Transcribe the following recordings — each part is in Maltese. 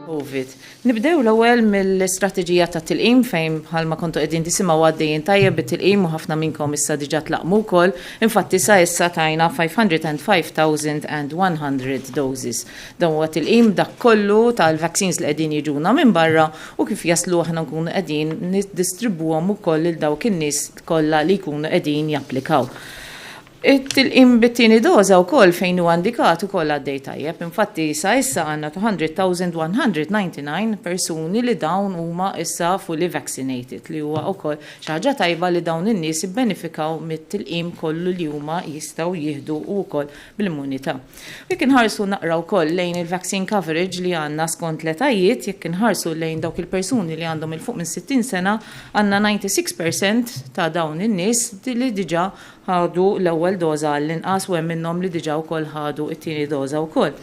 COVID. Nibdew l-ewwel mill-istrateġija ta' tilqim fejn bħalma kontu qegħdin tisimgħu għaddejjin tajjeb bit-tilqim u ħafna minnkom issa diġà tlaqmu wkoll. Infatti sa issa tajna 505,100 doses. Dan huwa tilqim dak kollu tal-vaccines li qegħdin jiġuna minn barra u kif jaslu aħna nkunu qegħdin niddistribbuhom ukoll lil dawk in-nies kollha li jkunu qegħdin japplikaw. It-tilqim bit-tieni doża wkoll fejn huwa indikat ukoll għaddej tajjeb. Infatti sa issa għandna 200,199 persuni li dawn huma issa fully vaccinated li huwa wkoll xi ħaġa tajba li dawn in-nies ibbenefikaw mit-tilqim kollu li huma jistgħu jieħdu wkoll bil-immunità. Jekk inħarsu naqra wkoll lejn il-vaccine coverage li għandna skont l-etajiet, jekk inħarsu lejn dawk il-persuni li għandhom il fuq minn 60 sena, għandna 96% ta' dawn in-nies li diġà ħadu l-ewwel doża għall-inqas u hemm minnhom li diġà wkoll ħadu it-tieni doża wkoll.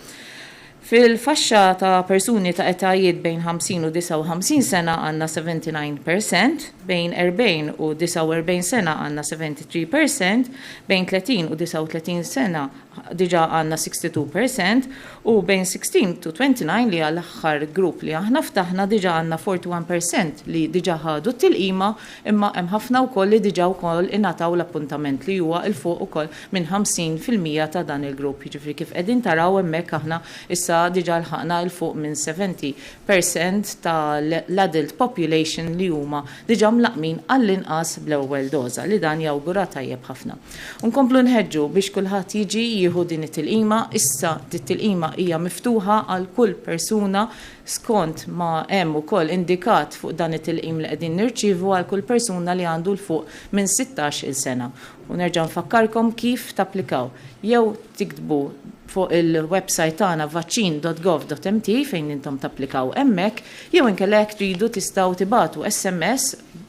Fil-faxxa ta' persuni ta' etajiet bejn 50 u 59 sena għandna 79%, bejn 40 u 49 sena għandna 73%, bejn 30 u 39 sena diġà għandna 62% u bejn 16 to 29 li għall-aħħar grupp li aħna ftaħna diġà għandna 41% li diġà ħadu t-tilqima imma hemm ħafna wkoll li diġà wkoll ingħataw l-appuntament li huwa il fuq ukoll minn 50% ta' dan il-grupp. Jiġifieri kif qegħdin taraw hemmhekk aħna issa diġà lħaqna il fuq minn 70% ta' l-adult population li huma diġà mlaqmin għall-inqas bl-ewwel doża li dan jawgura tajjeb ħafna. Nkomplu nħeġġu biex kulħadd jiġi jieħu din it-tilqima, issa dit-tilqima hija miftuħa għal kull persuna skont ma hemm ukoll indikat fuq dan it-tilqim li qegħdin nirċievu għal kull persuna li għandu l fuq minn 16-il sena. U nerġa' nfakkarkom kif tapplikaw. Jew tiktbu fuq il-website tagħna vaccine.gov.mt fejn intom tapplikaw hemmhekk, jew inkella jekk tridu tistgħu tibatu SMS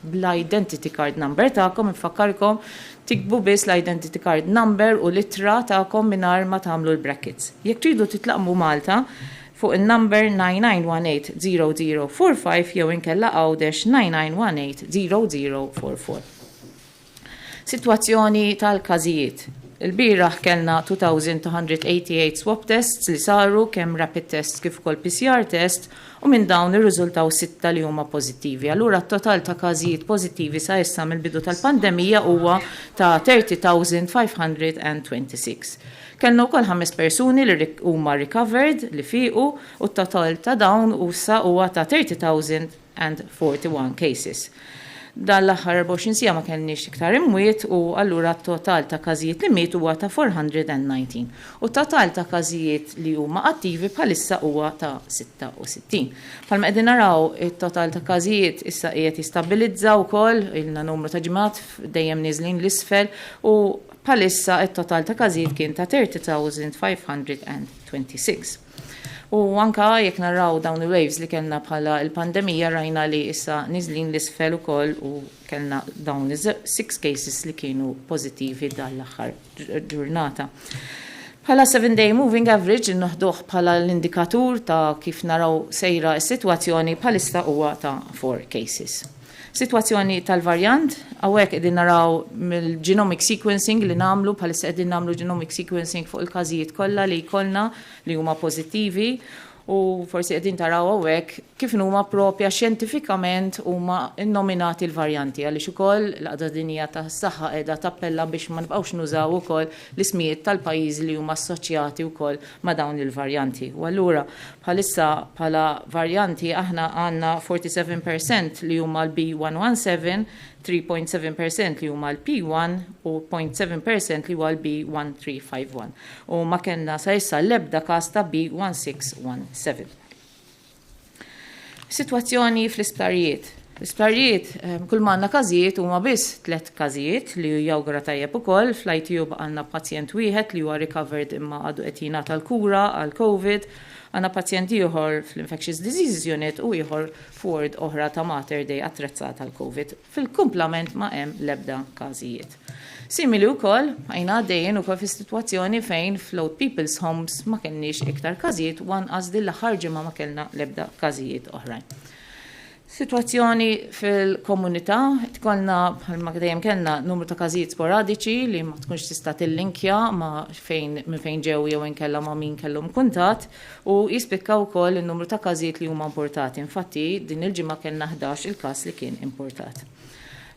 bl-identity card number tagħkom, infakkarkom tikbu biss l-identity card number u litra tagħkom mingħajr ma tagħmlu l-brackets. Jekk tridu titlaqmu Malta fuq il-number 99180045 jew inkella għawdex 99180044. Sitwazzjoni tal-każijiet. Il-bieraħ kellna 2,288 swab tests li saru kemm rapid tests kif ukoll PCR test u minn dawn irriżultaw 6 li huma pożittivi. Allura t-total ta' każijiet pożittivi sa issa mill-bidu tal-pandemija huwa ta' 30,526. Kellna wkoll 5 persuni li huma recovered li fiequ u t-total ta' dawn issa huwa ta' 30,041 cases. Dan l-aħħar 24 sija ma kellniex iktar imwiet u allura t-total ta' każijiet li mietu huwa ta' 419 u t-total ta' każijiet li huma attivi bħalissa huwa ta' 66. Bħalma qegħdin naraw it-total ta' każijiet issa qiegħed jistabilizza wkoll ilna numru ta' ġimgħat dejjem nieżlin l-isfel u bħalissa it-total ta' każijiet kien ta' 30,526. U anka jekk narraw dawn il-waves li kellna bħala il-pandemija rajna li issa niżlin l-isfel ukoll u kellna dawn 6 cases li kienu pożittivi dal-aħħar ġurnata. Bħala 7-day moving average noħduh bħala l-indikatur ta' kif naraw sejra s-sitwazzjoni bħalissa huwa ta' 4 cases. Situazzjoni tal-varjant, għawek qegħdin naraw mill-genomic sequencing li namlu, bħalissa qegħdin namlu genomic sequencing fuq il-każijiet kollha li jkollna li huma pożittivi U forsi qegħdin taraw hawnhekk kif huma proprja xjentifikament huma innominati l-varjanti għaliex ukoll l-Qagħda Dinjija tas-Saħħa qiegħda tappella biex ma nibqgħux nużaw ukoll l-ismijiet tal-pajjiżi li huma assoċjati wkoll ma' dawn il-varjanti. U allura bħalissa bħala varjanti aħna għandna 47% li huma l-B117, 3.7% li huma l-P1 u 0.7% li huwa l-B1351. U ma kellna sa issa l-ebda każ ta' B1617. Sitwazzjoni fl-isptarijiet. L-isptarijiet kull ma għandna każijiet huma biss 3 każijiet li jawgura tajjeb ukoll. Fl-ITU għandna pazjent wieħed li huwa recovered imma għadu qed jingħata l-kura għal COVID. Għandna pazjent ieħor fl-Infectious Diseases Unit u ieħor f'ward oħra ta' Mater Dei attrezzata għal COVID. Fil-kumplament ma hemm l-ebda każijiet. Simili wkoll għajna għaddejjin ukoll fis-sitwazzjoni fejn float people's homes ma kenniex iktar każijiet u anqas din l-aħħar ġimgħa ma kellna l-ebda każijiet oħrajn. Situazzjoni fil-komunità, tkollna bħalma dejjem kellna numru ta' każijiet sporadiċi li ma tkunx tista' tillinkja ma' minn fejn ġew jew inkella ma' min kellhom kuntatt u jispikkaw ukoll in-numru ta' każijiet li huma importati. Infatti din il-ġimgħa kellna 11 il-każ li kien importat.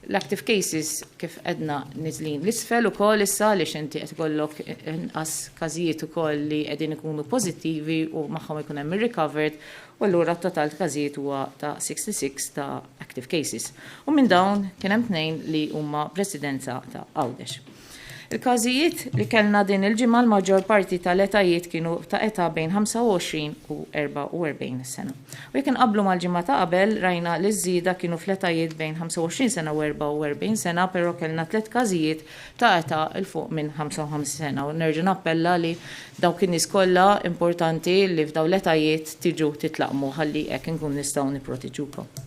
L-active cases kif qedna niżlin l-isfel ukoll issa li inti qed ikollok inqas każijiet ukoll li qegħdin ikunu pożittivi u magħhom ikun hemm recovered u allura t-total każijiet huwa ta' 66 ta' active cases. U minn dawn kien hemm 2 li huma residenza ta' Għawdex. Il-każijiet li kellna din il-ġimgħa l-maġġor parti tal-etajiet kienu ta' età bejn 25 u 44 sena. U jekk inqabblu mal-ġimgħa ta' qabel rajna li żieda kienu fl-etajiet bejn 25 sena u 44 sena, però kellna 3 każijiet ta' età il fuq minn 55 sena. U nerġa' nappella li dawk in-nies kollha importanti li f'dawn l-etajiet tiġu titlaqmu ħalli hekk inkun nistgħu nipproteġukom.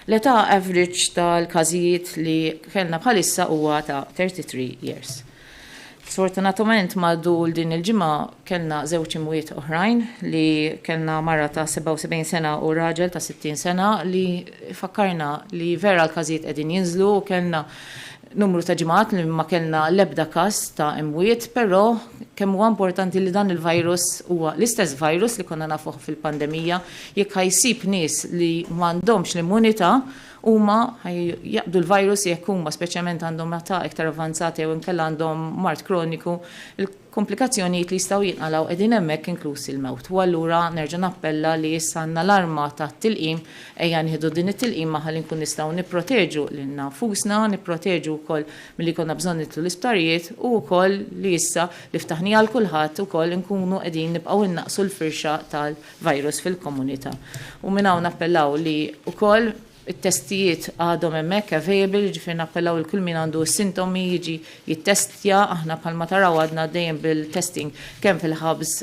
L-età average tal-każijiet li kellna bħalissa huwa ta' 33 years. Sfortunatament madul din il-ġimgħa kellna żewġ imwiet oħrajn li kellna marra ta' 77 sena u raġel ta' 60 sena li fakkarna li vera l-każijiet qegħdin jinżlu u kellna numru ta' ġimgħat li ma kellna l-ebda każ ta' imwiet, però kemm huwa importanti li dan il-virus huwa l-istess virus li konna nafuh fil-pandemija, jekk ħajsib nies li m'għandhomx l-immunità huma jaqbdu l-virus jekk huma speċjalment għandhom età iktar avanzati jew inkella għandhom mart kroniku, il-komplikazzjonijiet li jistgħu jinqalgħu qegħdin hemmhekk inkluż il-mewt. U allura nerġa' nappella li issa għandna l-arma tat-tilqim ejja nieħdu din it-tilqim ħalli nkun nistgħu nipproteġu lil nafusna, nipproteġu wkoll milli konna bżonn nitlu l-isptarijiet u wkoll li issa li ftaħnija għal kulħadd ukoll nkunu qegħdin nibqgħu innaqsu l-firxa tal-virus fil-komunità. U minn hawn nappellaw li wkoll it-testijiet għadhom hemmhekk available, ġifier nappellaw il-kull min għandu s-sintomi jiġi jittestja, aħna bħalma taraw għadna dejjem bil-testing kemm fil-hubs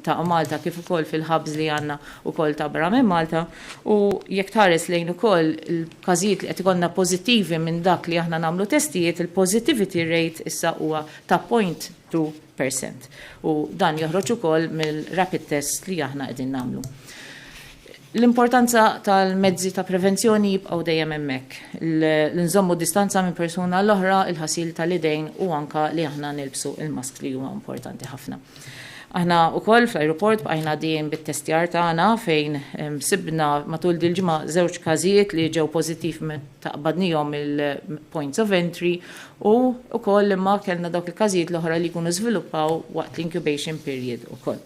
ta' Malta kif ukoll fil-hubs li għandna ukoll ta' barra minn Malta u jekk tħares lejn ukoll il-każijiet li qed ikollna pożittivi minn dak li aħna nagħmlu testijiet, il-positivity rate issa huwa ta' 0.2%. U dan joħroġ ukoll mill-rapid test li aħna qegħdin nagħmlu. L-importanza tal-mezzi ta' prevenzjoni jibqgħu dejjem hemmhekk. L-nżommu distanza minn persuna l-oħra, il-ħasil tal-idejn u anka li aħna nilbsu il-mask li huwa importanti ħafna. Aħna wkoll fl-ajruport bqajna dejjem bit-testjar tagħna fejn sibna matul dil-ġimgħa żewġ każijiet li ġew pożittiv ta' qbadnihom il-points of entry u wkoll imma kellna dawk il-każijiet l-oħra li jkunu żviluppaw waqt l-incubation period ukoll.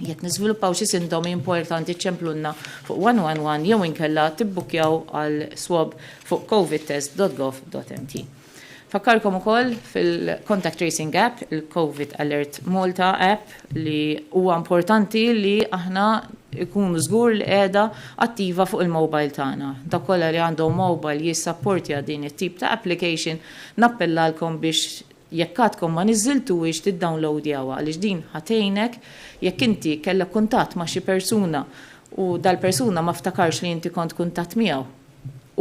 Jekk niżviluppaw xi sintomi importanti ċemplunna fuq 111 jew inkella tibbukjaw għal swab fuq covidtest.gov.mt. Fakkarkom ukoll fil-Contact Tracing App, il-COVID Alert Malta app li huwa importanti li aħna ikunu żgur li qiegħda attiva fuq il-mobile tagħna. Dak kollha li għandhom mobile jissapportja din it-tip ta' application nappellalkom biex jekk għadkom ma niżiltuwiex tiddownloadjawha għaliex din ħatejnek jekk inti kellek kuntatt ma' xi persuna u dal-persuna ma ftakarx li inti kont kuntatt miegħu.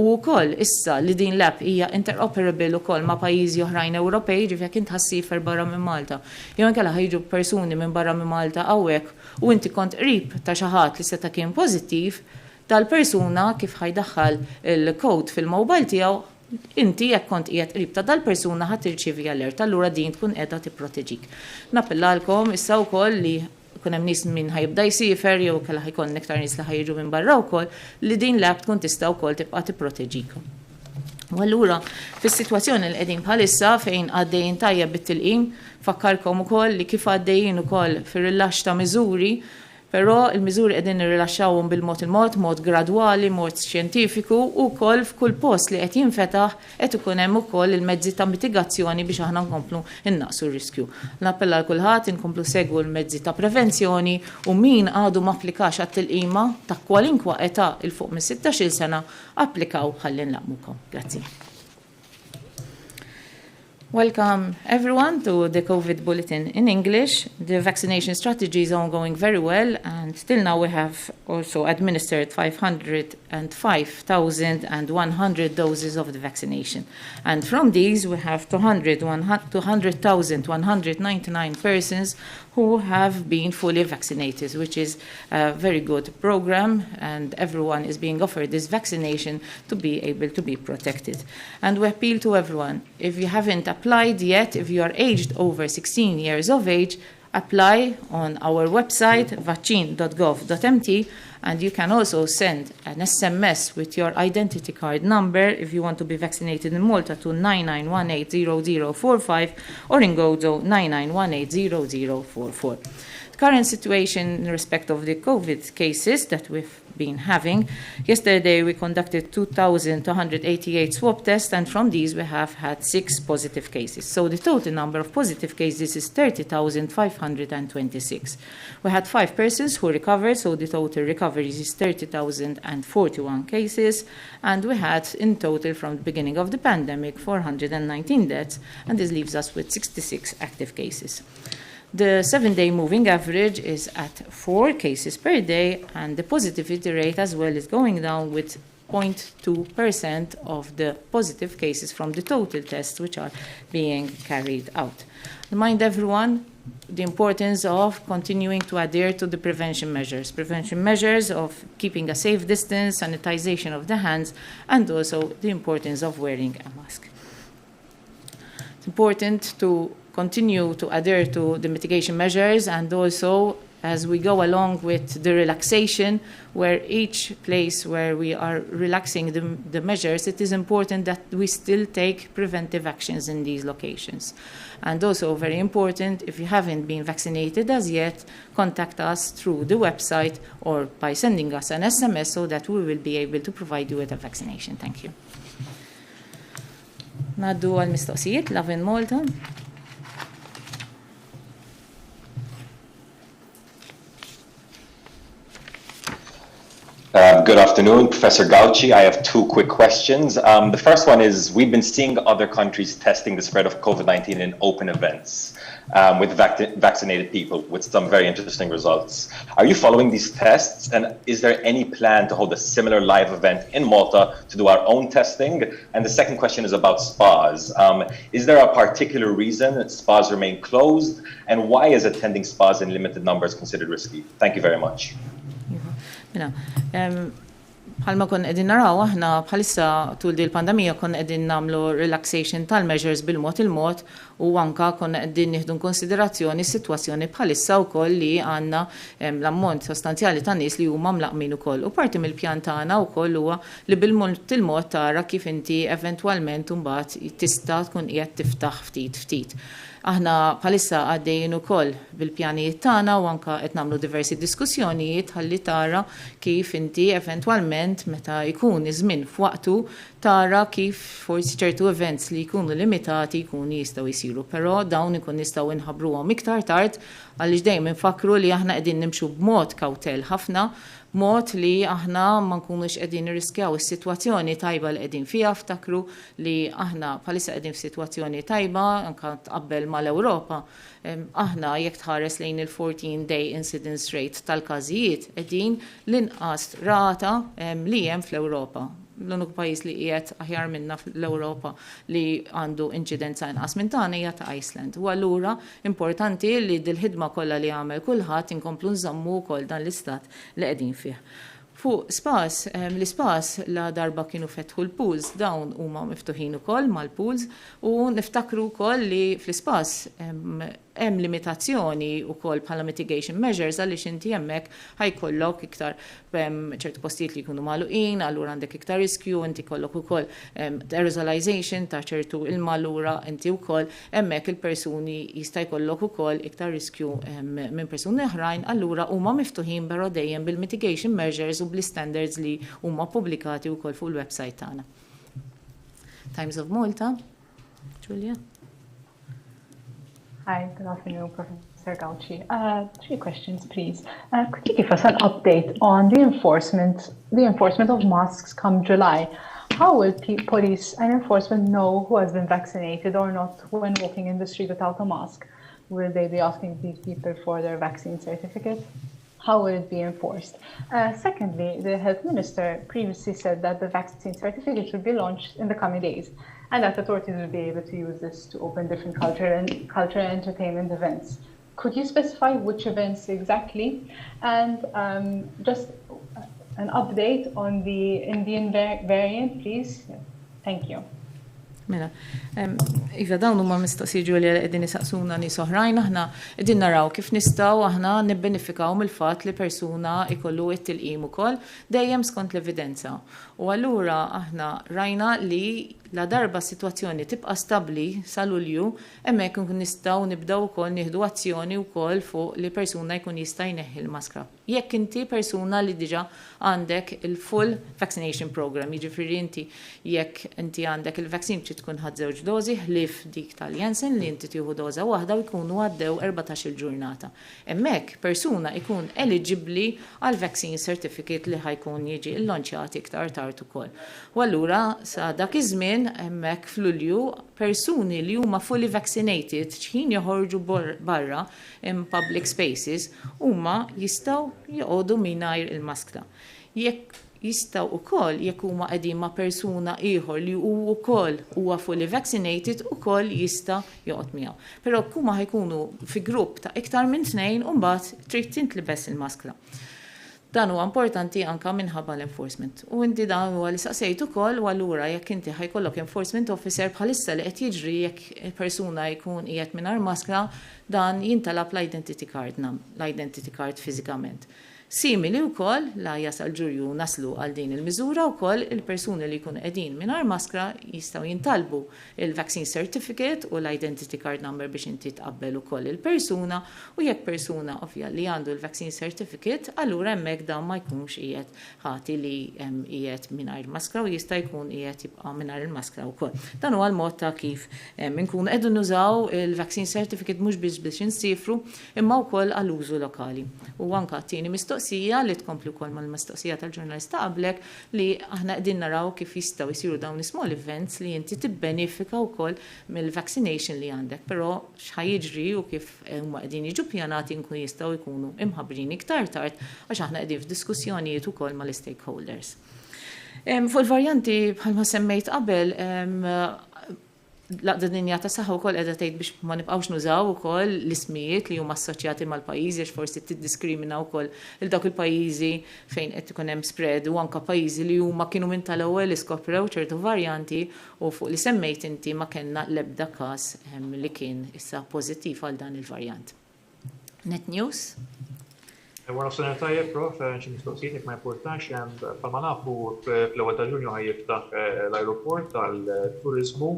U wkoll issa li din l-app hija interoperable ukoll ma' pajjiżi oħrajn Ewropej, ġifier jekk int ħassifer barra minn Malta. Jew inkella ħajġu persuni minn barra minn Malta hawnhekk u inti kont qrib ta' xi ħadd li seta' kien pożittiv, dal-persuna kif ħajdaħħal il-code fil-mobile tiegħu inti jekk kont qiegħed qrib ta' dal-persuna ħadd tirċievi alert, allura din tkun qiegħda tipproteġik. Nappellalkom issa wkoll li kun hemm nies min ħajibda jsifer jew kellha ħajkun iktar nies li ħajġu minn barra wkoll li din l-app tkun tista' wkoll tibqa' tipproteġikom. U allura fis-sitwazzjoni li qegħdin bħalissa fejn għaddejjin tajjeb bit-tilqim, fakkarkom ukoll li kif għaddejjin ukoll fir-rilaxx ta' miżuri, però il-miżuri qegħdin nirrilaxxawhom mod gradwali, mod xjentifiku u wkoll f'kull post li qed jinfetaħ qed ikun hemm ukoll il-mezzi ta' mitigazzjoni biex aħna nkomplu innaqsu r-riskju. Nappella l kulħadd inkomplu segwu l-mezzi ta' prevenzjoni u min għadu ma applikax għat-tilqima ta' kwalinkwa età il fuq minn 16-il sena applikaw ħalli nlaqmukom. Grazzi. Welcome everyone to the COVID bulletin in English. The vaccination strategy is ongoing very well, and till now we have also administered 505,100 doses of the vaccination. And from these we have 200,199 persons who have been fully vaccinated, which is a very good program, and everyone is being offered this vaccination to be able to be protected. And we appeal to everyone, if you haven't applied yet, if you are aged over 16 years of age, apply on our website vaccine.gov.mt, and you can also send an SMS with your identity card number if you want to be vaccinated in Malta to 99180045 or in Gozo 99180044. The current situation in respect of the COVID cases that we've been having, yesterday we conducted 2,288 swab tests, and from these we have had 6 positive cases. So the total number of positive cases is 30,526. We had 5 persons who recovered, so the total recoveries is 30,041 cases, and we had in total from the beginning of the pandemic 419 deaths, and this leaves us with 66 active cases. The 7-day moving average is at 4 cases per day, and the positivity rate as well is going down with 0.2% of the positive cases from the total tests which are being carried out. Remind everyone the importance of continuing to adhere to the prevention measures of keeping a safe distance, sanitization of the hands, and also the importance of wearing a mask. It's important to continue to adhere to the mitigation measures, and also as we go along with the relaxation, where each place where we are relaxing the measures, it is important that we still take preventive actions in these locations. And also very important, if you haven't been vaccinated as yet, contact us through the website or by sending us an SMS so that we will be able to provide you with a vaccination. Thank you. Naddu għal-mistoqsijiet, Lavin Malta. Good afternoon, Professor Gauci. I have 2 quick questions. The first one is, we've been seeing other countries testing the spread of COVID-19 in open events with vaccinated people with some very interesting results. Are you following these tests, and is there any plan to hold a similar live event in Malta to do our own testing? And the second question is about spas. Is there a particular reason that spas remain closed, and why is attending spas in limited numbers considered risky? Thank you very much. Bħalma kon qegħdin naraw aħna bħalissa tul di l-pandemija kon qegħdin nagħmlu relaxation tal-measures bil-mod il-mod, u anka kon qegħdin nieħdu konsiderazzjoni s-sitwazzjoni bħalissa wkoll li għandna l-ammont sostanzjali ta' nies li huma mlaqmin ukoll. U parti mill-pjan tagħna wkoll huwa li bil-mod il-mod tara kif inti eventwalment imbagħad tista' tkun qiegħed tiftaħ ftit. Aħna bħalissa għaddejjin ukoll bil-pjanijiet tagħna u anke qed nagħmlu diversi diskussjonijiet ħalli tara kif inti eventwalment meta jkun iż-żmien f'waqtu tara kif forsi ċertu events li jkunu limitati jkunu jistgħu jsiru, però dawn ikun nistgħu inħabbruhom iktar tard għaliex dejjem infakru li aħna qegħdin nimxu b'mod kawtel ħafna, mod li aħna ma nkunux qegħdin nirriskjaw is-sitwazzjoni tajba li qegħdin fiha. Ftakru li aħna bħalissa qegħdin f'sitwazzjoni tajba anke tqabbel mal-Ewropa. Aħna jekk tħares lejn il-14-day incidence rate tal-każijiet qegħdin l-inqas rata li hemm fl-Ewropa. L-uniku pajjiż li qiegħed aħjar minna fl-Ewropa li għandu inċidenza inqas minn tagħna hija ta' Iceland. U allura importanti li dil-ħidma kollha li għamel kulħadd inkomplu nżammu wkoll dan l-istat li qegħdin fih. Fuq spas, l-ispas la darba kienu fetħu l-pools, dawn huma miftuħin ukoll mal-pools u niftakru wkoll li fl-ispas hemm limitazzjoni wkoll bħala mitigation measures għaliex inti hemmhekk ħajkollok iktar ċertu postijiet li jkunu magħluqin, allura għandek iktar riskju, inti kollok ukoll aerosolization ta' ċertu ilma allura inti wkoll hemmhekk il-persuni jista' jkollok ukoll iktar riskju minn persuni oħrajn, allura huma miftuħin però dejjem bil-mitigation measures u bl-standards li huma pubblikati wkoll fuq il-website tagħna. Times of Malta, Julia. Hi, good afternoon, Professor Gauci. 3 questions, please. Could you give us an update on the enforcement of masks come July? How will police and enforcement know who has been vaccinated or not when walking in the street without a mask? Will they be asking these people for their vaccine certificate? How will it be enforced? Secondly, the health minister previously said that the vaccine certificate should be launched in the coming days and that authorities will be able to use this to open different cultural and entertainment events. Could you specify which events exactly? And just an update on the Indian variant, please. Thank you. Mela, iva dawn huma mistoqsiġu li qegħdin isaqsuna nies oħrajn aħna qegħdin naraw kif nistgħu aħna nibbenefikaw mill-fatt li persuna ikollu t-tilqim ukoll dejjem skont l-evidenza. U allura aħna rajna li la darba s-sitwazzjoni tibqa' stabbli sa Lulju, hemmhekk nkun nistgħu nibdew ukoll nieħdu azzjoni wkoll fuq li persuna jkun jista' jneħħi l-maskra. Jekk inti persuna li diġà għandek il-full vaccination program, jiġifieri inti jekk inti għandek il-vaccin trid tkun ħadd żewġ dożi ħlief dik tal-Janssen li inti tieħu doża waħda u jkunu għaddew 14-il ġurnata. Hemmhekk persuna jkun eligibbli għal vaccine certificate li ħajkun jiġi llonċjat iktar tard ukoll. U allura sa dak iż-żmien hemmhekk f'Lulju persuni li huma fully vaccinated x'ħin joħorġu barra in public spaces huma jistgħu joqogħdu mingħajr il-maskra. Jekk jistgħu wkoll jekk huma qegħdin ma' persuna ieħor li wkoll huwa fully vaccinated ukoll jista' joqgħod miegħu. Però huma ħajkunu fi grupp ta' iktar minn 2 u mbagħad trid tintlibes il-maskra. Dan huwa importanti anke minħabba l-enforcement. U inti dan huwa li saqsejt ukoll u allura jekk inti ħajkollok enforcement officer bħalissa li qed jiġri jekk persuna jkun qiegħed mingħajr maskra dan jintalab l-identity card fiżikament. Simili wkoll la jasal ġurju naslu għal din il-miżura wkoll il-persuni li jkunu qegħdin mingħajr maskra jistgħu jintalbu il-vaccine certificate u l-identity card number biex inti tqabbel ukoll il-persuna u jekk persuna ovvja li għandu l-vaccine certificate allura hemmhekk dan ma jkunx qiegħed ħati li qiegħed mingħajr maskra u jista' jkun qiegħed jibqa' mingħajr il-maskra wkoll. Dan huwa l-mod ta' kif inkunu qegħdu nużaw il-vaccine certificate mhux biex insifru imma wkoll għall-użu lokali. U anke tieni li tkomplu wkoll mal-mistoqsija tal-ġurnalista qablek li aħna qegħdin naraw kif jistgħu jsiru dawn small events li inti tibbenefika wkoll mill-vaccination li għandek, però x'ħajiġri u kif huma qegħdin jiġu ppjanati nkun jistgħu jkunu imħabbrin iktar tard għax aħna qegħdin f'diskussjonijiet ukoll mal-stakeholders. Fuq il-varjanti bħalma semmejt qabel laqda dinja tas-saħħa wkoll qiegħda tgħid biex ma nibqgħux nużaw ukoll l-ismijiet li huma assoċjati mal-pajjiżi għax forsi tiddiskrimina wkoll il dawk il-pajjiżi fejn qed ikun hemm spread u anke pajjiżi li huma kienu minn tal-ewwel iskoprew ċertu varjanti u fuq li semmejt inti ma kellna l-ebda każ li kien issa pożittiv għal dan il-varjant. Net News? Wara s-sena tajjeb, prof, xi mistoqsijiet ma importanx bħalma nafu fl-ewwel ta' Ġunju ħajjiftaħ l-ajruport tal-turiżmu.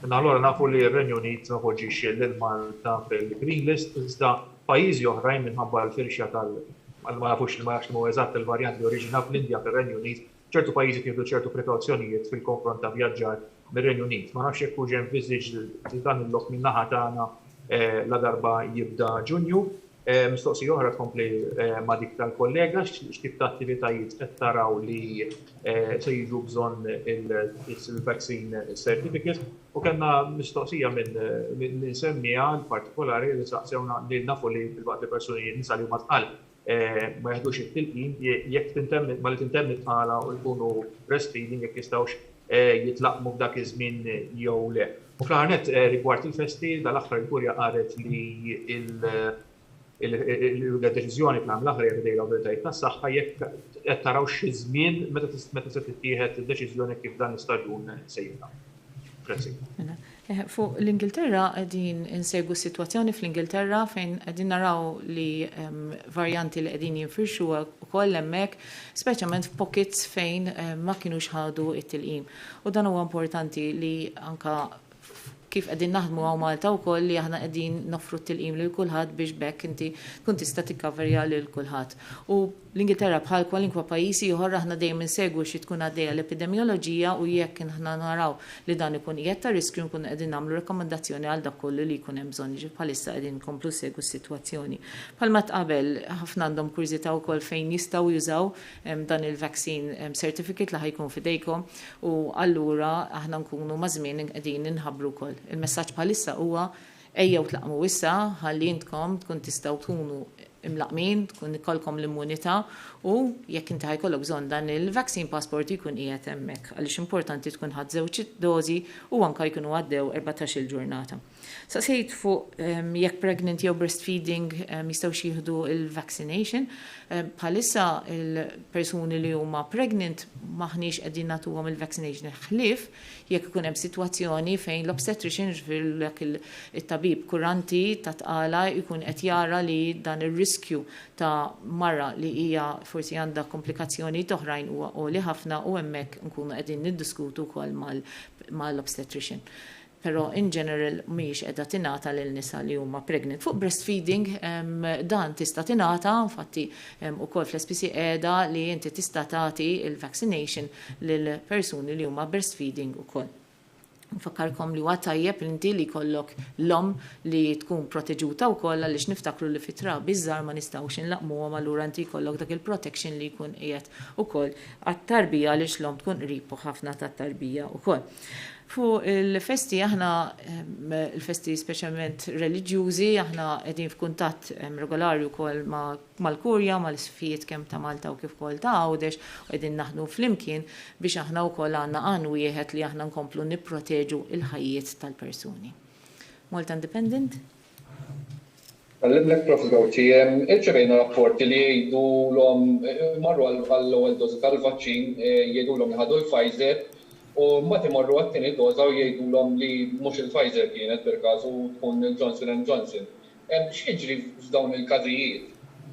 Allura nafu li r-Renju Unit ma poġġiex lil-Malta fil-Green List iżda pajjiżi oħrajn minħabba l-firxja ma nafux li ma jafx eżatt il-varjant li oriġina fl-Indja fir-Renju Unit, ċertu pajjiżi tieħdu ċertu prekawzjonijiet fil-konfront ta' vjaġġar mir-Renju Unit. Ma nafx jekk hux envisage dan il-lok min-naħa tagħna la darba jibda Ġunju. Mistoqsija oħra tkompli ma' dik tal-kollega x'tip ta' attivitajiet qed taraw li se jiġu bżonn il-vaccine certificate u kellna mistoqsija minn insemmija partikolari li saqsewna li nafu li fil-waqt persuni nisa li huma tqal ma jaħdux it-tilqim jekk ma li tintemmi tqala u jkunu breastfeeding jekk jistgħux jitlaqmu f'dak iż-żmien jew le. U fl-aħħar nett rigward il-festi dal-aħħar il-Kurja qalet li il-deċiżjoni l-aħħar jgħid l-awtoritajiet tas-saħħa jekk qed taraw xi żmien meta se tittieħed id-deċiżjoni kif dan l-istaġun se jibda. Grazzi. Fuq l-Ingilterra qegħdin insegwu s-sitwazzjoni fl-Ingilterra fejn qegħdin naraw li varjanti li qegħdin jinfirxu wkoll hemmhekk, speċjalment f'pockets fejn ma kinux ħadu it-tilqim. U dan huwa importanti li anka kif qegħdin naħdmu għaw Malta wkoll li aħna qegħdin noffru t-tilqim lil kulħadd biex bekk inti tkun tista' tikkaverja lil kulħadd. U l-Ingilterra bħal kwalinkwa pajjiżi oħra aħna dejjem insegwu xi tkun għaddejja l-epidemioloġija u jekk aħna naraw li dan ikun qiegħed ta' riskju nkun qegħdin nagħmlu rekomendazzjoni għal dak kollu li jkun hemm bżonn jiġi bħalissa qegħdin nkomplu segwu s-sitwazzjoni. Bħalma tqabel ħafna għandhom kurżità wkoll fejn jistgħu jużaw dan il-vaccine certificate li ħajkun f'idejkom u allura aħna nkunu ma' żmien qegħdin inħabbru wkoll. Il-messaġġ bħalissa huwa ejjew tlaqmu issa ħalli intkom tkun tistgħu tkunu imlaqmin, tkun ikolkom l-immunità u jekk inti ħajkollok bżonn dan il-vaccine passport jkun qiegħed hemmhekk għaliex importanti tkun ħadd żewġ dożi u anke jkunu għaddew 14-il ġurnata. Saqsejt fuq jekk pregnant jew breastfeeding jistgħu jieħdu il-vaccination. Bħalissa il-persuni li huma pregnant maħniex qegħdin nagħtuhom il-vaccination ħlief jekk ikun hemm sitwazzjoni fejn l-obstetrician il-tabib kuranti ta' tqala jkun qed jara li dan ir-riskju ta' marra li hija forsi għandha komplikazzjoni oħrajn huwa għoli ħafna u hemmhekk nkunu qegħdin niddiskutu wkoll mal-obstetrician. Però in general mhix qiegħda tingħata lil nisa li huma pregnant. Fuq breastfeeding dan tista' tingħata, infatti ukoll fl-SPC qiegħda li inti tista' tagħti il-vaccination lil persuni li huma breastfeeding ukoll. Nfakkarkom li huwa tajjeb inti li jkollok l-om li tkun proteġuta wkoll għaliex niftakru li fitra biżżar ma nistgħux inlaqmuhom allura inti jkollok dak il-protection li jkun qiegħed ukoll għat-tarbija għaliex l-om tkun qribu ħafna tat-tarbija ukoll. Fuq il-festi aħna, il-festi speċjalment reliġjużi, aħna qegħdin f'kuntatt regolari wkoll mal-Kurja, mal-isfijiet kemm ta' Malta u kif ukoll ta' Għawdex u qegħdin naħdmu flimkien biex aħna wkoll għandna għan wieħed li aħna nkomplu nipproteġu il-ħajjiet tal-persuni. Malta Independent? Għallimlek Prof. Gawċi, irċevejna rapporti li jgħidu l-om marru għall-ewwel dożi tal-vaċċin jgħidu l-om ħadu l-Pfizer u mbagħad imorru għat-tieni doża u jgħidulhom li mhux il-Pfizer kienet per każu tkun il-Johnson & Johnson. X'jiġri f'dawn il-każijiet?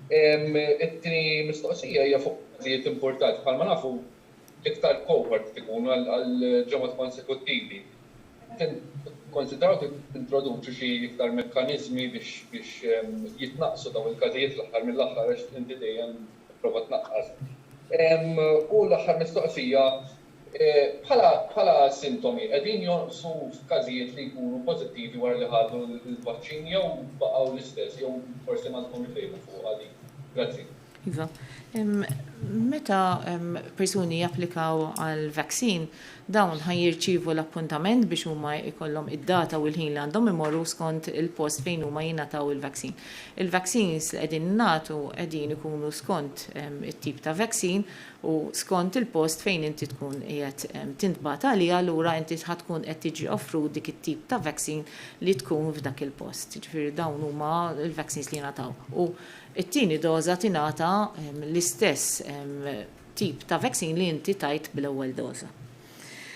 It-tieni mistoqsija hija fuq każijiet importanti bħalma nafu l-iktar cohort ikunu għal ġimgħat konsekuttivi. Konsidraw introduċu xi iktar mekkaniżmi biex jitnaqsu dawn il-każijiet l-aħħar mill-aħħar għax inti dejjem tipprova tnaqqas. U l-aħħar mistoqsija bħala sintomi, qegħdin jonqsu f'każijiet li jkunu pożittivi wara li ħadu l-vaċċin jew baqgħu l-istess, jew forsi ma tkun ifejmu fuq għadi. Grazzi. Iva, meta persuni japplikaw għal vaccine dawn ħajjirċievu l-appuntament biex huma jkollhom id-data u l-ħin li għandhom imorru skont il-post fejn huma jingħataw il-vaccine. Il-vaccines li qegħdin nagħtu qegħdin ikunu skont it-tip ta' vaccine u skont il-post fejn inti tkun qiegħed tintbagħat għalija allura inti tkun qed tiġi offru dik it-tip ta' vaccine li tkun f'dak il-post. Ġifieri dawn huma il-vaccines li jingħataw. U it-tieni doża tingħata l-istess tip ta' vaccine li inti tajt bl-ewwel doża.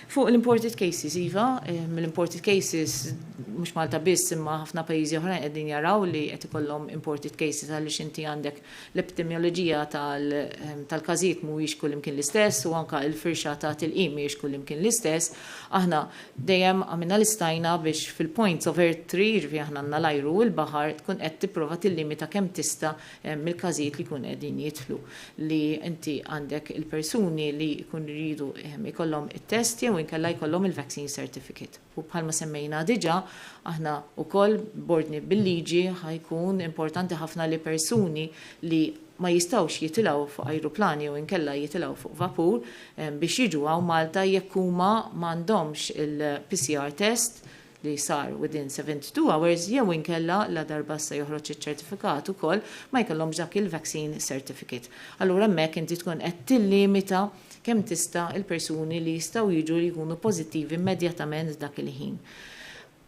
Fuq l-imported cases, Iva, l-imported cases mhux Malta biss imma ħafna pajjiżi oħrajn qegħdin jaraw li qed ikollhom imported cases għaliex inti għandek l-epidemioloġija tal-każijiet mhuwiex kullimkien l-istess u anke l-firxa ta' tilqim mhijiex kullimkien l-istess. Aħna dejjem għamilna l-istajna biex fil-points of entry, ġifieri aħna għandna l-ajru u l-baħar tkun qed tipprova tillimita kemm tista' mill-każijiet li jkun qegħdin jidħlu li inti għandek il-persuni li jkun iridu ikollhom it-test jew inkella jkollhom il-vaccine certificate. U bħalma semmejna diġà aħna wkoll bordni bil-liġi ħajkun importanti ħafna li persuni li ma jistawx jitilgħu fuq ajruplani u inkella jitilgħu fuq vapur biex jiġu għaw Malta jekk huma m'għandhomx il-PCR test li sar within 72 hours jew inkella la darba se joħroġ iċ-ċertifikat ukoll ma jkollhomx dak il-vaccine certificate. Allura hemmhekk inti tkun qed tillimita kemm tista' il-persuni li jistgħu jiġu li jkunu pożittivi immedjatament dak il-ħin.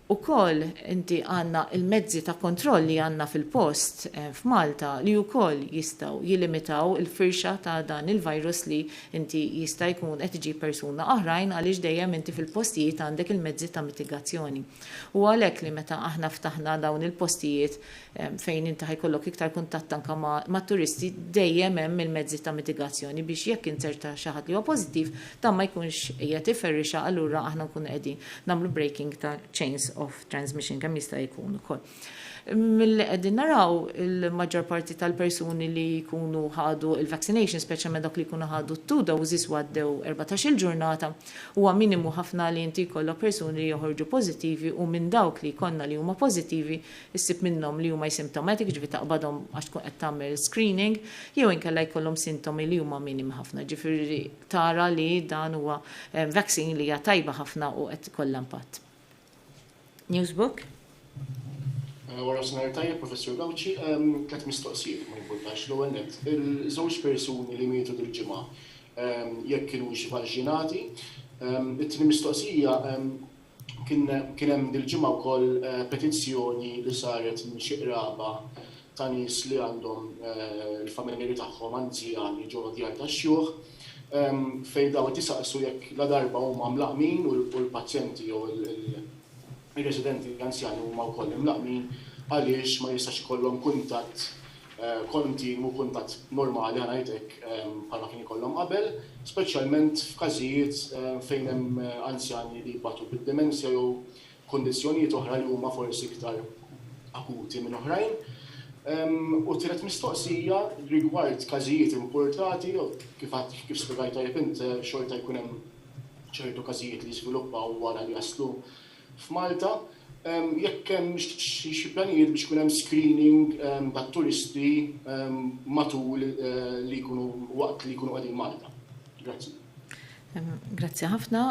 Ukoll inti għandna il-mezzi ta' kontroll li għandna fil-post f'Malta li wkoll jistgħu jilimitaw il-firxa ta' dan il-virus li inti jista' jkun qed iġib persuna oħrajn għaliex dejjem inti fil-postijiet għandek il-mezzi ta' mitigazzjoni. U għalhekk li meta aħna ftaħna dawn il-postijiet fejn inti ħajkollok iktar kuntatt anke ma' turisti dejjem hemm il-mezzi ta' mitigazzjoni biex jekk inserta xi ħadd li huwa pożittiv dan ma jkunx qiegħed iferrixa allura aħna nkunu qegħdin nagħmlu breaking ta' chains of transmission kemm jista' jkun ukoll. Milli qegħdin naraw il-maġġor parti tal-persuni li jkunu ħadu il-vaccination, speċjalment dak li jkunu ħadu 2 doses għaddew 14-il ġurnata, huwa minimu ħafna li inti jkollok persuni li joħorġu pożittivi u minn dawk li jkollna li huma pożittivi issib minnhom li huma asymptomatic ġifi taqbadhom għax tkun qed tagħmel screening jew inkella jkollhom sintomi li huma minimi ħafna. Ġifieri tara li dan huwa vaccine li hija tajba ħafna u qed ikollha impatt. Newsbook? Wara snar tajjeb, Professor Gawci, tlet mistoqsijiet ma jimpurtax l-ewwel nett. Il-żewġ persuni li mietu dil-ġimgħa jekk kienux vaġġinati. It-tieni mistoqsija kien hemm dil-ġimgħa wkoll petizzjoni li saret minn xi qraba ta' nies li għandhom il-familjari tagħhom anzjani ġewwa djar tax-xjuħ fejn daw tisaqsu jekk la darba huma mlaqmin u l-pazjenti jew il-residenti anzjani huma wkoll imlaqmin għaliex ma jistax ikollhom kuntatt kontinwu, kuntatt normali ngħidlek bħalma kien ikollhom qabel, speċjalment f'każijiet fejn hemm anzjani li jbatu bid-demenzja jew kundizzjonijiet oħra li huma forsi iktar akuti minn oħrajn. U tielet mistoqsija rigward każijiet importati, kif spjegajt tajjeb int xorta jkun hemm ċertu każijiet li żviluppaw wara li jaslu f'Malta, jekk hemm xi pjanijiet biex ikun hemm screening tat-turisti matul li jkunu waqt li jkunu qegħdin Malta. Grazzi. Grazzi ħafna.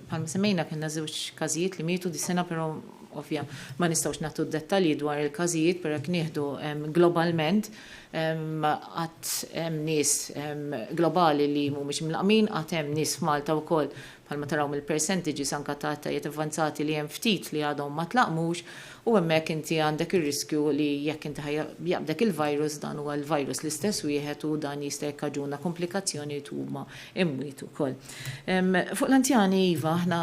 Bħalma semmejna kellna żewġ każijiet li mietu di sena però ovvja ma nistgħux nagħtu dettalji dwar il-każijiet però jekk nieħdu globalment għad hemm nies globali li mhumiex imlaqmin għad hemm nies f'Malta wkoll bħalma taraw mill-percentages anke ta' tajiet avvanzati li hemm ftit li għadhom ma tlaqmux u hemmhekk inti għandek ir-riskju li jekk inti jaqbdek il-virus dan huwa l-virus l-istess wieħed u dan jista' jkkaġuna komplikazzjonijiet huma imwiet ukoll. Fuq l-anzjani iva aħna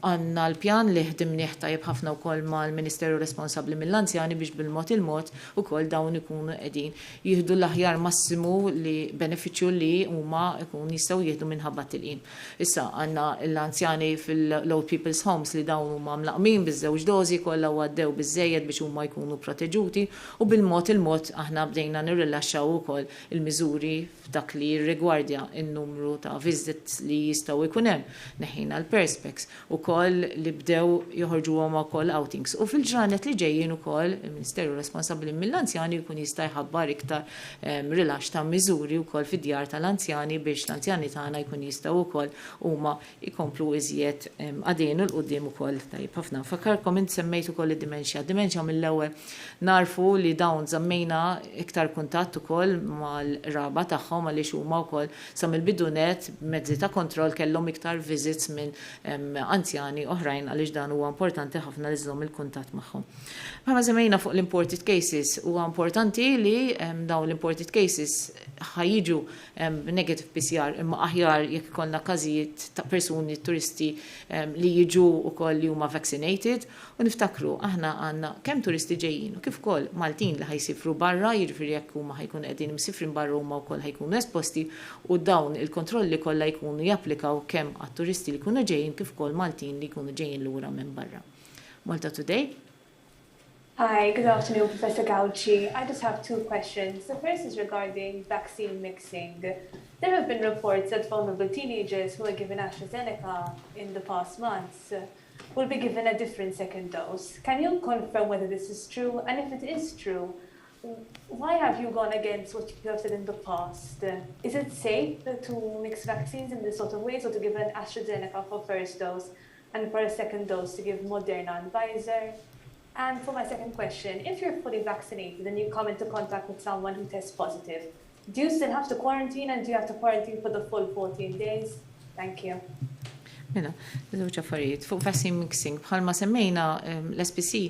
għandna l-pjan li ħdimnieh tajjeb ħafna wkoll mal-Ministeru responsabbli mill-anzjani biex bil-mod il-mod ukoll dawn ikunu qegħdin jieħdu l-aħjar massimu li benefiċċju li huma jkun jistgħu jieħdu minħabba tilqim. Issa għandna l-anzjani fil-low people's homes li dawn huma mlaqmin biż-żewġ dożi kollha għaddew biżżejjed biex huma jkunu proteġuti u bil-mod il-mod aħna bdejna nirrilaxxaw ukoll il-miżuri f'dak li jirrigwardja n-numru ta' visits li jistgħu jkun hemm. Neħħina l-perspex ukoll li bdew joħorġuhom ukoll outings. U fil-ġranet li ġejjin ukoll il-Ministeru responsabbli mill-anzjani jkun jista' jħabbar iktar rilaxx ta' miżuri wkoll fid-djar tal-anzjani biex l-anzjani tagħna jkun jistgħu wkoll huma jkomplu iżjed għadin u l-qudiem ukoll tajjeb ħafna. Fakkarkom int semmejt ukoll id-dimensja. Dimensja mill-ewwel narfu li dawn żammejna iktar kuntatt ukoll mal-raba tagħhom għaliex huma wkoll sa mill-bidunet mezzi ta' kontroll kellhom iktar visits minn anzjani oħrajn għaliex dan huwa importanti ħafna li żomm il-kuntatt magħhom. Bħalma semmejna fuq l-imported cases huwa importanti li dawn l-imported cases ħajjiġu negative PCR imma aħjar jekk ikollna każijiet ta' persuni turisti li jiġu wkoll li huma vaccinated u niftakru aħna għandna kemm turisti ġejjin u kif ukoll Maltin li ħajsifru barra jiġifieri jekk huma ħajkunu qegħdin msifrin barra huma wkoll ħajkunu esposti u dawn il-kontrolli kollha jkunu japplikaw kemm għat-turisti li jkunu ġejjin kif ukoll Maltin li jkunu ġejjin lura minn barra. Malta Today. Hi, good afternoon, Professor Gawci. I just have two questions. The first is regarding vaccine mixing. There have been reports that vulnerable teenagers who were given AstraZeneca in the past months will be given a different second dose. Can you confirm whether this is true? And if it is true, why have you gone against what you have said in the past? Is it safe to mix vaccines in this sort of ways or to give an AstraZeneca for first dose and for a second dose to give Moderna and Pfizer? And for my second question, if you're fully vaccinated and you come into contact with someone who tests positive, do you still have to quarantine and do you have to quarantine for the full 14 days? Thank you. Mela, żewġ affarijiet. Fuq vaccine mixing, bħalma semmejna l-SPC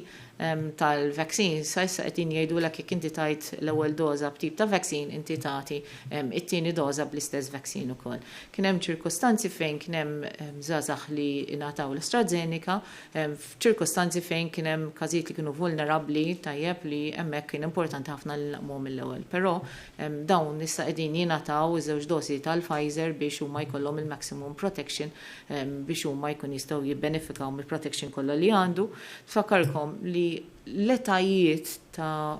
tal-vaccines, sa issa qegħdin jgħidulek jekk inti tajt l-ewwel doża b'tip ta' vaccine, inti tagħti it-tieni doża bl-istess vaccine ukoll. Kien hemm ċirkostanzi fejn kien hemm żgħażagħ li ngħataw l-AstraZeneca, f'ċirkostanzi fejn kien hemm każijiet li kienu vulnerabbli tajjeb li hemmhekk kien importanti ħafna li naqmuhom mill-ewwel. Però dawn issa qegħdin jingħataw iż-żewġ dosi tal-Pfizer biex huma jkollhom il-maximum protection biex huma jkun jistgħu jibbenefikaw mill-protection kollha li għandu. Tfakkarkom li l-etajiet ta'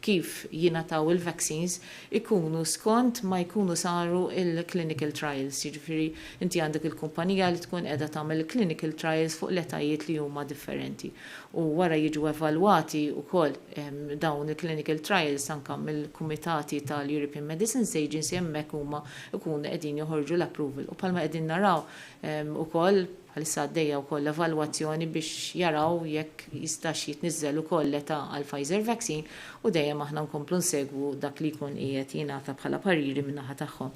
kif jingħataw il-vaccines ikunu skont ma jkunu saru il-clinical trials. Jiġifieri inti għandek il-kumpanija li tkun qiegħda tagħmel clinical trials fuq l-etajiet li huma differenti. U wara jiġu evalwati wkoll dawn il-clinical trials anke mill-kumitati tal-European Medicines Agency hemmhekk huma jkunu qegħdin joħorġu l-approval. U bħalma qegħdin naraw ukoll bħalissa għaddejja wkoll evalwazzjoni biex jaraw jekk jistax jitniżżel ukoll l-età għal Pfizer vaccine u dejjem aħna nkomplu nsegwu dak li jkun qiegħed jingħata bħala pariri min-naħa tagħhom.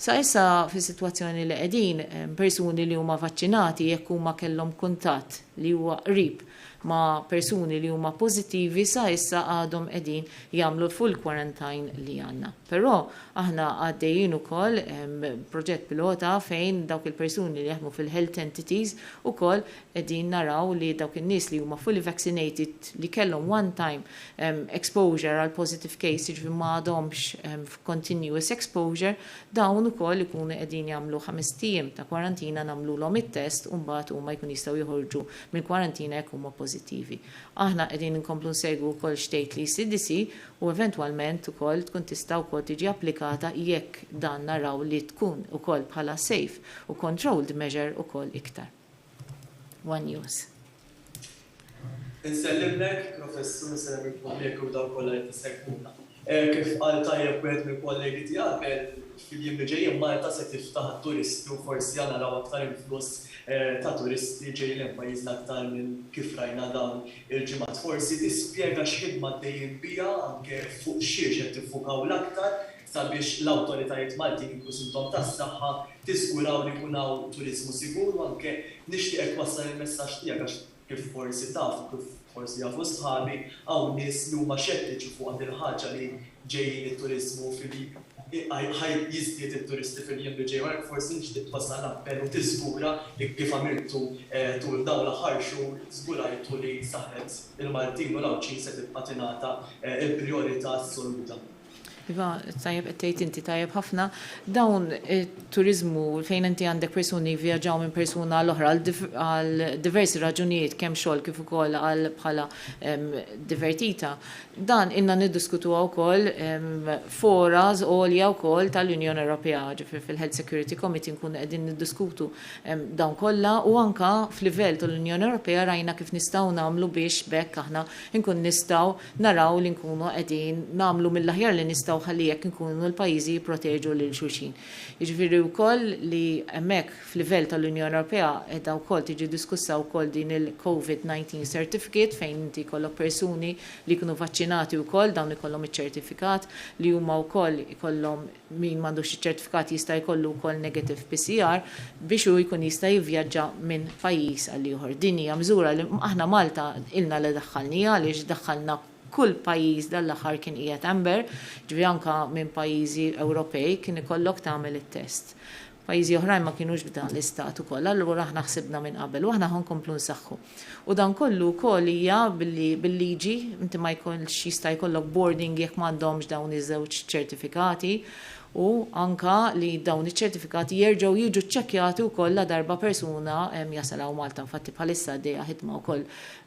Sa issa fis-sitwazzjoni li qegħdin persuni li huma vaċċinati jekk huma kellhom kuntatt li huwa qrib ma' persuni li huma pożittivi sa issa għadhom qegħdin jagħmlu full quarantine li għandna. Però aħna għaddejjin ukoll proġett pilota fejn dawk il-persuni li jaħdmu fil-health entities ukoll qegħdin naraw li dawk in-nies li huma fully vaccinated li kellhom one time exposure għal positive case jiġifieri ma għadhomx continuous exposure dawn ukoll ikunu qegħdin jagħmlu 5 ijiem ta' kwarantina nagħmluhom it-test u mbagħad huma jkun jistgħu joħorġu minn kwarantina jekk huma pożittivi. Aħna qegħdin inkomplu nsegwu wkoll xtejt li CDC u eventwalment ukoll tkun tista' wkoll tiġi applikata jekk dan naraw li tkun ukoll bħala safe u controlled measure ukoll iktar. One use. Insellimlek, professur, insellim il-Pubblika u daw kollha li tissegwuna. Kif qal tajjeb wieħed mill-kollegi tiegħek fil-jiem li ġejjin Malta se tiftaħ turisti u forsi għandna naraw aktar influss ta' turisti ġejjin pajjiżna aktar minn kif rajna dawn il-ġimgħat. Forsi tispjega x'ħidma dejjem biha anke fuq xiex qed tiffukaw l-aktar sabiex l-awtoritajiet Maltin inkluż intom tas-saħħa tiżguraw li jkun hawn turiżmu sigur u anke nixtieqek wassal il-messaġġ tiegħek għax kif forsi taf, kif forsi jafu sħabi hawn nies li huma xettiċi fuq għand il-ħaġa li ġejjin it-turiżmu ħaj jiżdied it-turisti fil-jiem li ġejjin, għalhekk forsi nixtieq twassal appell u tiżgura li kif għamiltu tul dawn l-aħħar xhur żgurajtu li saħħet il-Maltin u l-Awċin se tibqa' tingħata l-prijorità assoluta. Iva, tajjeb qed inti tajjeb ħafna dawn it-turiżmu fejn inti għandek persuni vjaġġaw minn persuna l-oħra għal diversi raġunijiet kemm xogħol kif ukoll għal bħala divertita. Dan inna niddiskutuha wkoll foras għolja wkoll tal-Unjoni Ewropea, ġifier fil-Health Security Committee nkunu qegħdin niddiskutu dawn kollha u anke f'livell tal-Unjoni Ewropea rajna kif nistgħu nagħmlu biex bekk aħna nkun nistgħu naraw li nkunu qegħdin nagħmlu mill-aħjar li nistgħu ħalli jekk nkunu l-pajjiżi jipproteġu lil xulxin. Jiġifieri wkoll li hemmhekk f'livell tal-Unjoni Ewropea qiegħda wkoll tiġi diskussa wkoll din il-COVID-19 certificate fejn inti jkollok persuni li jkunu vaċċinati wkoll dawn ikollhom iċ-ċertifikat li huma wkoll ikollhom min m'għandux iċ-ċertifikat jista' jkollu wkoll negative PCR biex hu jkun jista' jivvjaġġa minn pajjiż għal ieħor. Din hija miżura li aħna Malta ilna li daħħalnija għaliex daħħalna kull pajjiż dal-aħħar kien qiegħed amber, ġifieri anke minn pajjiżi Ewropej kien ikollok tagħmel it-test. Pajjiżi oħrajn ma kinux b'dan l-istat ukoll, allura aħna ħsibna minn qabel u aħna ħankomplu nsaħħu. U dan kollu wkoll hija bil-liġi inti ma jkollx jista' jkollok boarding jekk m'għandhomx dawn iż-żewġ ċertifikati u anka li dawn iċ-ċertifikati jerġgħu jiġu ċċekkjati wkoll la darba persuna jasal hawn Malta. Infatti bħalissa għaddejja ħidma wkoll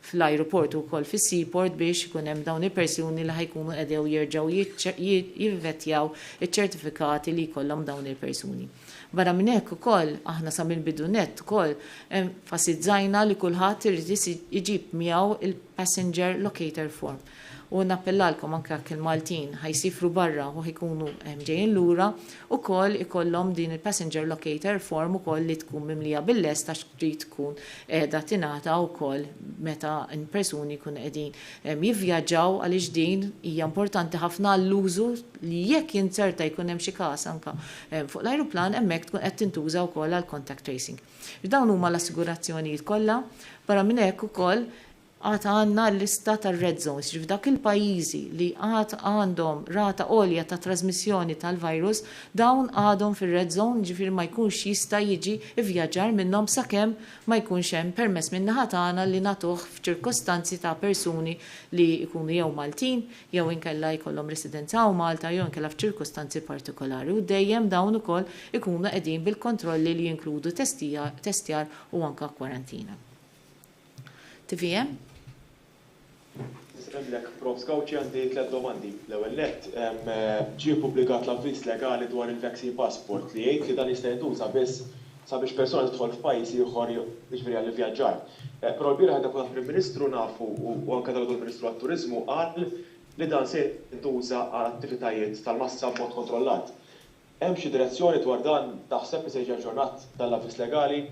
fl-ajruport u wkoll fis-seaport biex ikun hemm dawn il-persuni li ħajkunu qegħdew jerġgħu jivvettjaw iċ-ċertifikati li jkollhom dawn il-persuni. Barra minn hekk ukoll aħna sa mill-bidu nett ukoll enfasizzajna li kulħadd irid iġib miegħu il-passenger locator form. u nappellalkom anke il-Maltin ħajsifru barra u ħikunu ġejjin lura ukoll ikollhom din il-passenger locator form ukoll li tkun mimlija bil-lest għax trid tkun qiegħda tingħata wkoll meta persuni jkunu qegħdin jivvjaġġaw għaliex din hija importanti ħafna l-użu li jekk jinserta jkun hemm xi każ anke fuq l-ajruplan hemmhekk tkun qed tintuża wkoll għal contact tracing. Dawn huma l-assigurazzjonijiet kollha, barra minn hekk ukoll għad għandna l-lista tar-red zones, ġif dak il-pajjiżi li għad għandhom rata għolja ta' trasmissjoni tal-virus, dawn għadhom fir-red zone, ġifier ma jkunx jista' jiġi ivvjaġġar minnhom sakemm ma jkunx hemm permess min naħa tagħna li nagħtuh f'ċirkostanzi ta' persuni li jkunu jew Maltin, jew inkella jkollhom residenza u Malta, jew inkella f'ċirkostanzi partikolari. U dejjem dawn ukoll ikunu qegħdin bil-kontrolli li jinkludu testjar u anke kwarantina. TVM? Remlek, Prof. Skawċi għandi 3 domandi. L-ewwel nett ġie publikat l-avviż legali dwar il-vaccine passport li jgħid li dan jista' jintuża biss sabiex persuna tidħol f'pajjiż ieħor jiġifieri għal vjaġġar. Però l-bieraħ dak Prim Ministru nafu u anke dak il-Ministru għat-Turiżmu qal li dan se jintuża għal attivitajiet tal-massa b'mod kontrollat. Hemm xi direzzjoni dwar dan taħseb li se jiġi aġġornat tal-avviż legali?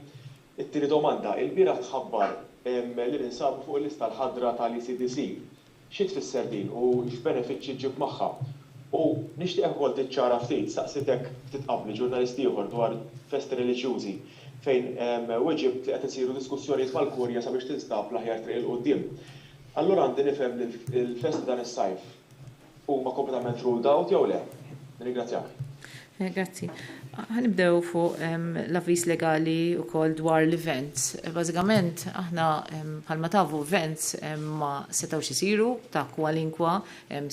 It-tieni domanda, il-bieraħ tħabbar li ninsabu fuq il-lista l-ħadra tal-ECDC. Xi tfisser din u x'benefiċċji ġib magħha? U nixtieq ukoll tiċċara ftit, saqsitek titqabbli ġurnalisti ieħor dwar festi reliġjużi fejn weġib li qed isiru diskussjonijiet mal-Kurja sabiex tinstab l-aħjar triq il quddiem. Allura għandi nifhem li l-festi dan is-sajf huma kompletament ruled out jew le? Ringrazzjak. Grazzi. Ħanibdew fuq l-avviż legali wkoll dwar l-events. Bażikament aħna bħalma tafu events ma setgħux isiru ta' kwalinkwa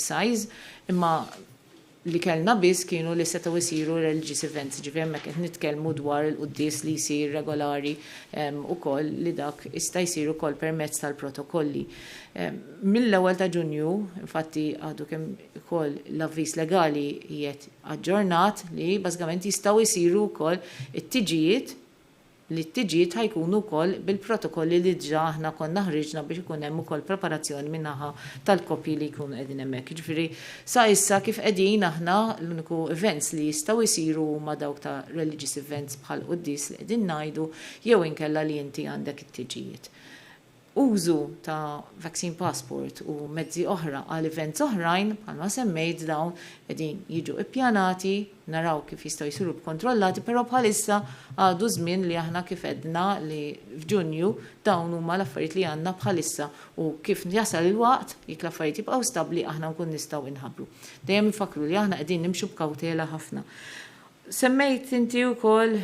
size, imma li kellna biss kienu li setgħu jsiru religious events, ġifieri hemmhekk qed nitkellmu dwar il-quddies li jsir regolari ukoll li dak jista' jsir ukoll permezz tal-protokolli. Mill-ewwel ta' Ġunju, infatti għadu kemm ukoll l-avviż legali qiegħed aġġornat li bażikament jistgħu jsiru wkoll it-tiġijiet li t-tiġijiet ħajkunu wkoll bil-protokolli li diġà aħna konna ħriġna biex ikun hemm ukoll preparazzjoni min-naħa tal-kopji li jkunu qegħdin hemmhekk. Ġifieri sa issa kif qegħdin aħna l-uniku events li jistgħu jsiru huma dawk ta' religious events bħal qudies li qegħdin ngħidu jew inkella li inti għandek it-tiġijiet. Użu ta' vaccine passport u mezzi oħra għal events oħrajn bħalma semmejt dawn qegħdin jiġu ippjanati, naraw kif jistgħu jsiru b'kontrollati, però bħalissa għadu żmien li aħna kif edna li f'Ġunju dawn huma l-affarijiet li għandna bħalissa u kif jasal il-waqt jekk l-affarijiet jibqgħu stabbli aħna nkun nistgħu inħabbru. Dejjem infakru li aħna qegħdin nimxu b'kawtela ħafna. Semmejt inti wkoll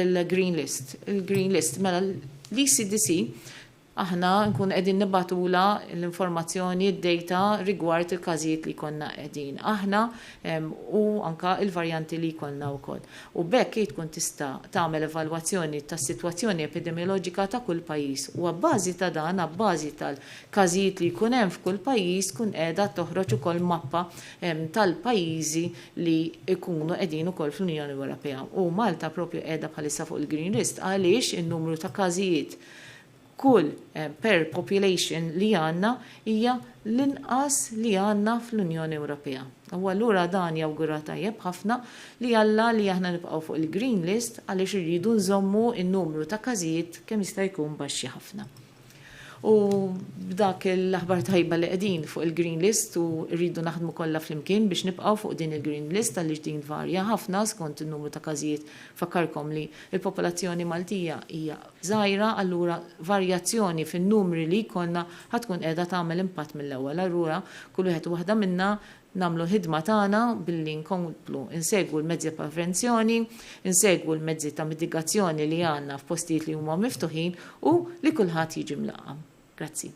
il-Green List. Il-Green List mela l-ECDC aħna nkun qegħdin nibatula l-informazzjoni, d-data rigward il-każijiet li konna qegħdin aħna u anka il-varjanti li jkollna wkoll. U bekk tkun tista' tagħmel evalwazzjoni tas-sitwazzjoni epidemioloġika ta' kull pajjiż u abbażi ta' dan, abbażi tal-każijiet li jkun hemm f'kull pajjiż tkun qiegħda toħroġ ukoll mappa tal-pajjiżi li jkunu qegħdin ukoll fl-Unjoni Ewropea. U Malta proprju qiegħda bħalissa fuq il-Green List għaliex in-numru ta' każijiet kull per population li għanna hija l-inqas li għanna fl-Unjoni Ewropea. U allura dan jawgura tajjeb ħafna li alla li aħna nibqgħu fuq il-Green List għaliex irridu nżommu n-numru ta' każijiet kemm jista' jkun baxxi ħafna. U b'dak l-aħbar tajba li qegħdin fuq il-Green List u rridu naħdmu kollha flimkien biex nibqgħu fuq din il-Green List għaliex din varja ħafna skont in-numru ta' każijiet. Fakkarkom li l-popolazzjoni Maltija hija żgħira, allura varjazzjoni fin-numri li jkollna ħatkun qiegħda tagħmel impatt mill-ewwel. Allura kull wieħed u waħda minnha nagħmlu ħidma tagħna billi nkomplu insegwu l-mezzi ta' prevenzjoni, insegwu l-mezzi ta' mitigazzjoni li għandna f'postijiet li huma miftuħin u li kulħadd jiġi mlaqam. Grazzi.